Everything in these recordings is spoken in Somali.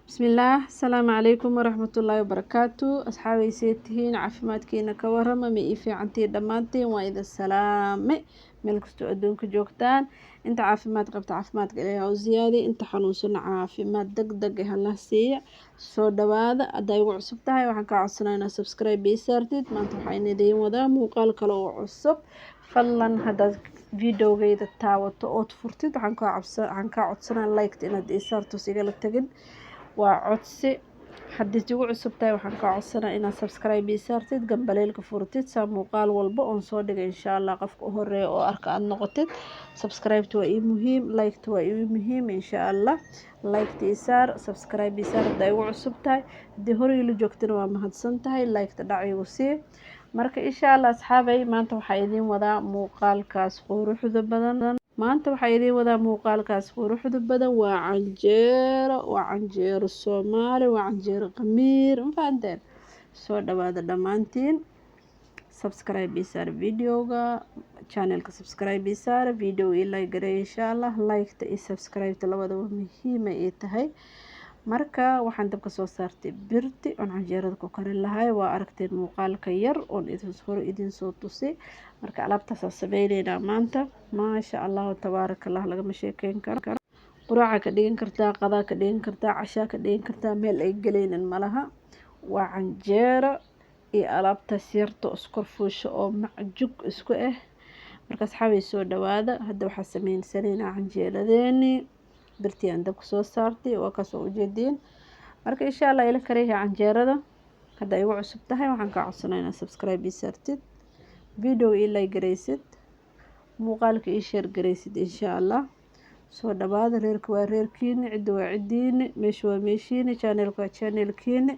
بسم الله السلام عليكم ورحمة الله وبركاته أصحابي سيتهين عافمادكينا كورما مي في عنتي دمانتين وإذا السلام ملكستو أدونك جوكتان انت عافماد قبت عافماد إليها وزيادة انت حنوسن عافماد دق هلا سيع سو دوادا أدايو عصبتها وحنكا عصنانا سبسكرايب بيسارتيد ما انتو حاين دين ودا موقال كلو عصب فلان هذا فيديو غيدا تاوتو اوت فرتيد حنكا عصنان لايكت إنا دي سارتو سيغالا تجد وعدسي حدي جوع عصبتاي waxaan ka codsanaa inaad subscribe saartid gambaleelka furtid saa muuqaal walba oon soo dhigay insha Allah qofka u horeeyo oo arka aad noqotid subscribe waa ii muhiim like waa ii muhiim insha Allah like tii saar subscribe saar haday ugu cusubtahay hadii hore ila joogtana waa mahadsan tahay like ta dhaciyo sii marka insha Allah asxaabay maanta waxaa idin wadaa muuqaalkaas quruxda badan maanta waxaa idin wadaa muuqaalkaas quruxda badan waa canjeero Soomaali waa canjeero qamiir ma fahanteen soo dhawaada dhamaantiin subscribe saar videoga channelka subscribe saar video ilaa garay insha Allah like ta iyo subscribe ta labadaba muhiim ay tahay marka waxaan dabka soo saartay birti oo canjeerada ku karin lahaay waa aragteen muuqaalka yar oo idin soo tusay marka alaabtaas sameeynayna maanta ma sha Allah tabarakallah laga ma sheekeyn karo quraaca ka dhigan kartaa qada ka dhigan kartaa casha ka dhigan kartaa meel ay galeynin malaha waa canjeero iyo alaabtaas yarto isku fuusho oo macjug isku marka asxaabay soo dhawaada hadda waxa sameynsanayna canjeeradeeni birti aan dabka soo saartay waa ka soo ujeedin marka insha Allah ila kariyo canjeerada hadda ay ugu cusub tahay waxaan ka codsanaynaa subscribe saartid video ila gareysid muuqaalka ii share gareysid insha Allah soo dhawaada reerka waa reerkiina cid waa cidiina meesha waa meeshiina channelka waa channelkiina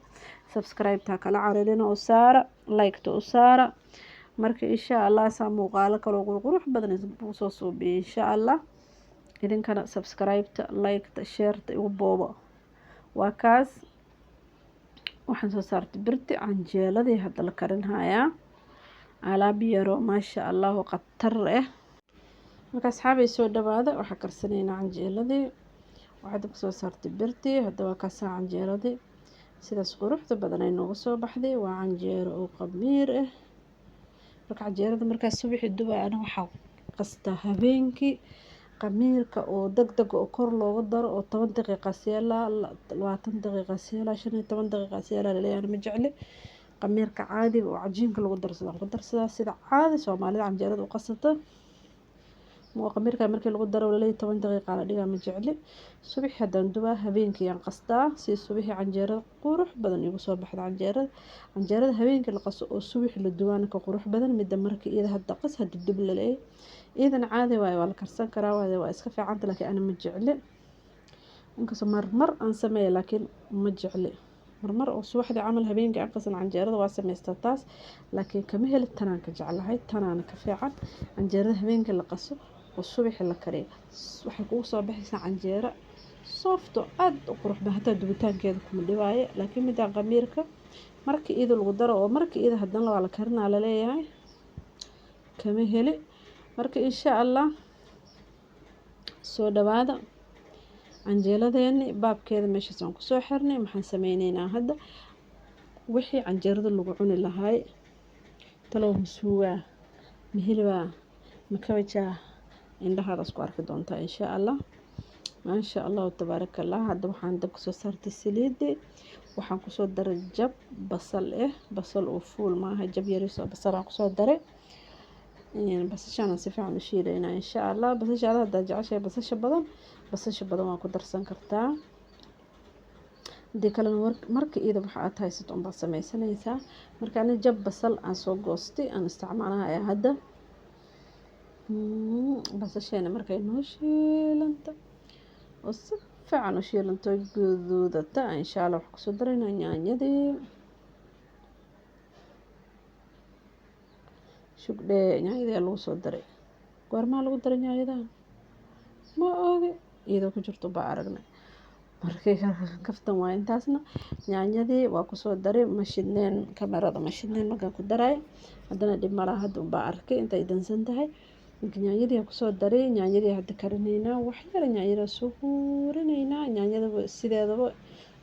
subscribe ta kala cararina oo saara like ta oo saara marka insha Allah saa muuqaal kale qurux badan isku soo suubiyo insha Allah idinkana subscribe ta like ta share ta ugu boobo waa kaas waxaan soo saartay birti canjeeladii hadda la karin hayaa alaab yaro ma sha Allah qatar marka asxaabay soo dhawaada waxa karsanayna canjeeladii waxaad ku soo saartay birti hadda waa kaas canjeeladii sidaas quruxda badan ay nooga soo baxday waa canjeero oo qamiir marka canjeerada markaas subaxi dubaana waxa qasta habeenkii qamiirka oo degdeg oo kor looga daro oo 10 daqiiqo seela 20 daqiiqo seela 15 daqiiqo seela leeyahay ma jecli qamiirka caadiga oo cajiinka lagu darsado sida caadi Soomaalida canjeerada u qasato qamiirka markii lagu daro leeyahay 10 daqiiqo la dhigaa ma jecli subax hadan dubaa habeenkii aan qastaa si subaxi canjeerada qurux badan igu soo baxda canjeerada habeenkii la qaso oo subax la dubaana ka qurux badan mid markii iyada hadda qas hadda dub la leeyahay iidan caadi waa la karsan karaa waa iska fiican laakiin ana ma jecli inkastoo mar aan sameeyo laakiin ma jecli mar oo subaxdii camal habeenkii aan qasan canjeerada waa sameystaa taas laakiin kama heli tanaan ka jeclahay tanaan ka fiican canjeerada habeenkii la qaso oo subaxii la kariyo waxay ku soo baxaysaa canjeero soft oo aad u qurux badan hatta dubitaankeeda kuma dhibaayo laakiin midaan qamiirka markii iyada lagu daro oo markii iyada hadan la karinaa la leeyahay kama heli marka insha Allah soo dhawaada canjeeladeeni baabkeeda meesha aan ku soo xirnay maxaan sameynaynaa hadda wixii canjeerada lagu cuni lahaay talow masuuga mihilba makawaja indhahaada isku arki doontaa insha Allah ma sha Allah tabarakallah hadda waxaan dabka soo saartay saliid waxaan ku soo daray jab basal oo fuul maaha jab yariis oo basal aan ku soo daray basashan si fiican u shiilayna insha Allah basasha hadda jeceshay basasha badan waa ku darsan kartaa hadii kale markii iyada waxa aad haysato baa sameysanaysaa marka aan jab basal aan soo goostay aan isticmaalayaa hadda basasheena markay noo shiilanta oo si fiican u shiilanto guduudata insha Allah wax ku soo daraynaa yaanyadii shugdhe yaanyada lagu soo daray goorma lagu daray yaanyada ma oge iyadoo ku jirto baa aragnay markay kaftan waa intaasna yaanyadii waa ku soo daray mashidneen kamarada mashidneen markaan ku daray haddana dib malaha hadda baa arkay intay dansan tahay yaanyadii ku soo daray yaanyadii hadda karinaynaa wax yar yaanyada soo hurinayna yaanyada sideedaba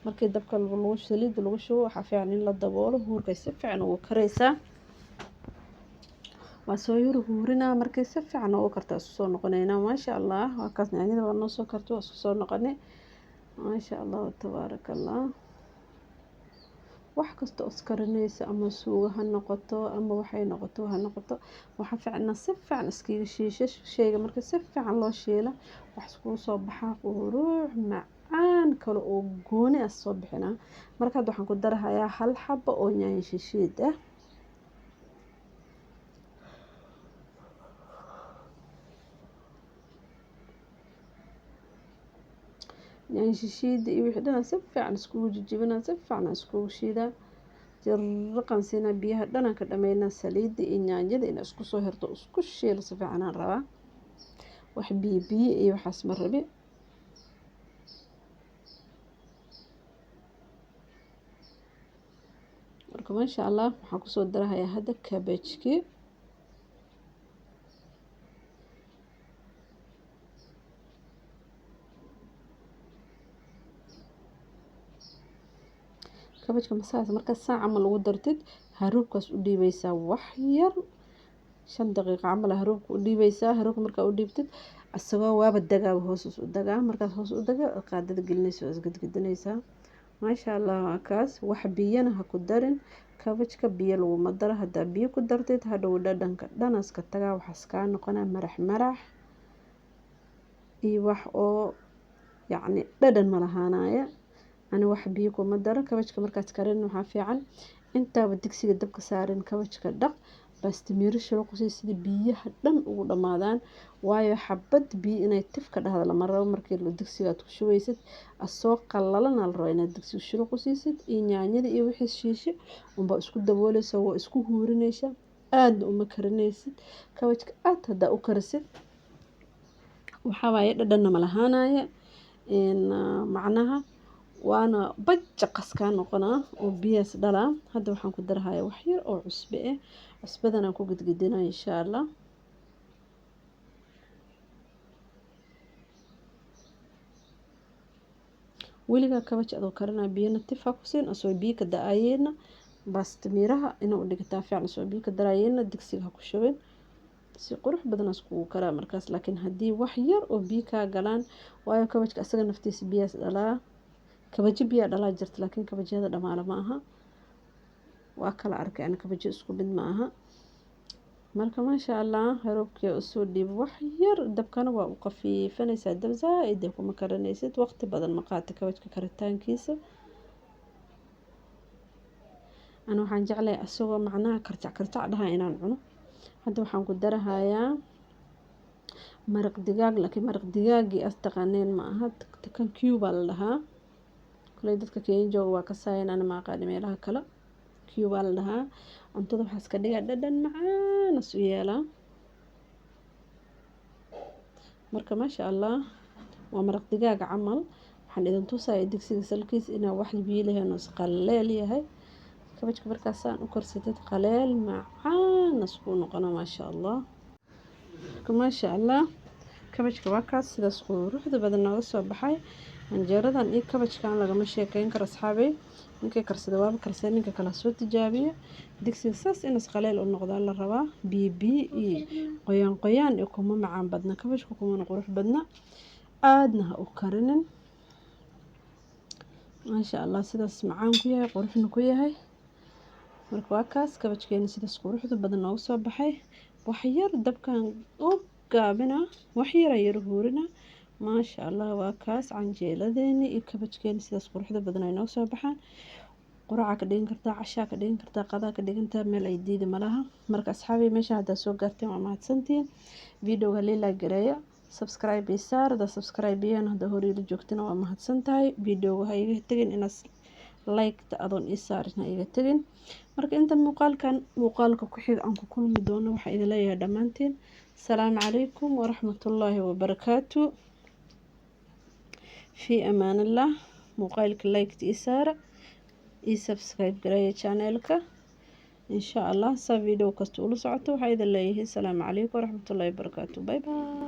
markii dabka lagu saliid lagu shubo waxa fiican in la daboolo huurka si fiican ugu karaysaa waa soo yar huurinaa markay si fiican ugu karto isku soo noqonaynaa maasha Allah waa kaas yaanyada waa noo soo karto isku soo noqonay maasha Allah tabaarakallah wax kasta oo iskarinaysa ama suuga ha noqoto ama waxay noqoto waxa fiican si fiican iskiga shiisho shayga marka si fiican loo shiilo wax isku soo baxa qurux macaan kale oo gooni ah soo bixina marka waxaan ku darahayaa hal xabo oo yaanyo shiishiid ah yaanyo shiishiid iyo wixii dhan si fiican isku jijibina si fiican isku shiida jirqan sina biyaha dhan ka dhameeyna saliid iyo yaanyada in isku soo hirto isku shiilo si fiican aan rabaa wax biyo iyo waxaas ma rabi marka maasha Allah waxaan ku soo darahayaa hadda cabbage kabajka masaas marka saac ama lagu dartid haruubkaas u dhiibaysaa wax yar 5 daqiiqo camal haruubka u dhiibaysaa haruubka marka u dhiibtid asagoo waaba dagaa hoos u dagaa markaas hoos u dagaa qaadada gelinayso isgadgadinaysaa maasha Allah kaas wax biyana ha ku darin kabajka biyo lagu madara hada biyo ku dartid hadhow dhadhanka dhanaska tagaa waxa ka noqonaa marax iyo wax oo yacni dhadhan ma lahaanaya أنا واحد بيكون مدرة كبش كمركز كارين وحافي عن أنت بدك سيد دبك سارين كبش كدق بس تميرش رقصي سيد بيه حدن ورمضان وايا حبت بي إنه يتفكر هذا المرة ومركز له دك سيد شوي سيد السوق قللنا الرأينا دك سيد شو رقصي سيد إن يعني ذي وحش شيشة وبقى اسكو دبولة سوا اسكو هورنيشة آد ومكرنيسد كبش كأت هدا أكرسد وحواي لدنا ملهانا إن معناها وانا بجقس كان نقنا وبياس دلا هذا وحن كدرها وحير او عصبه عصبدنا كو قدقدنا ان شاء الله weliga kabaj adoo karina biyana tifaaqsin asoo biyo ka daayeen bas timiraha inuu dhigtaa fiican soo biyo ka daraayeen digsiga ku shubin si qurux badan isku kara markaas laakiin hadii wax yar oo biyo ka galaan waayo kabajka asaga naftiisa biyaas dhalaa kabaji biya dhalaa jirta laakiin kabajyada dhamaala ma aha waa kala arkay ana kabaji isku mid ma aha marka maasha Allah haroobkii u soo dhiib wax yar dabkana waa u qafiifanaysaa dab zaaid kuma karanaysid waqti badan ma qaata kabajka karitaankiisa ana waxaan jeclahay asagoo macnaha karjac dhahaa inaan cuno hadda waxaan ku darahayaa maraq digaag laakiin maraq digaagii astaqaneen ma aha kan Cuba la dhahaa kale dadka Kenya jooga waa ka saayeen ana ma aqaan meelaha kale Cuba la dhahaa cuntada waxa iska dhigaa dhadhan macaan isu yeelaa marka maasha Allah waa maraq digaag camal waxaan idin tusayaa digsiga salkiis inaa wax biyo leheen oo qaleel yahay kabajka markaas aan u karsadid qaleel macaan isku noqona maasha Allah maasha Allah kabajka waa kaas sidaas quruxda badan nooga soo baxay anjeeradan iyo kabajkan lagama sheekayn karo asxaabay ninkay karsada waa karsan ninka kala soo tijaabiyo digsiga saas in isqaleel u noqdo la rabaa iyo qoyaan iyo kuma macaan badna kabajku kuma qurux badna aadna u karinin maasha Allah sidaas macaan ku yahay quruxna ku yahay marka waa kaas kabajkeena sidaas quruxda badan nooga soo baxay wax yar dabkan oo gaabina wax yar huurina maasha Allah waa kaas canjeeladeeni iyo kabajkeena sidaas quruxda badan ay nooga soo baxaan quraca ka dhigan kartaa casha ka dhigan kartaa qada ka dhigantaa meel ay diidi malaha marka asxaabi meesha hada soo gaarteen waa mahadsantiin videoga leela gareeya subscribe isaar da subscribe yana hada hore ila joogtana waa mahadsantahay videoga ha iga tagin inaad like ta adoon isaarna iga tagin marka inta muuqaalka ku xig aan ku kulmi doono waxa idin leeyahay dhamaantiin salaamu calaykum wa rahmatullaahi wa barakaatu في أمان الله موقعك لايك تيسار سبسكرايب قراية channelك إن شاء الله سا فيديو كستولو سعطو حيث الله السلام عليكم ورحمة الله وبركاته باي باي.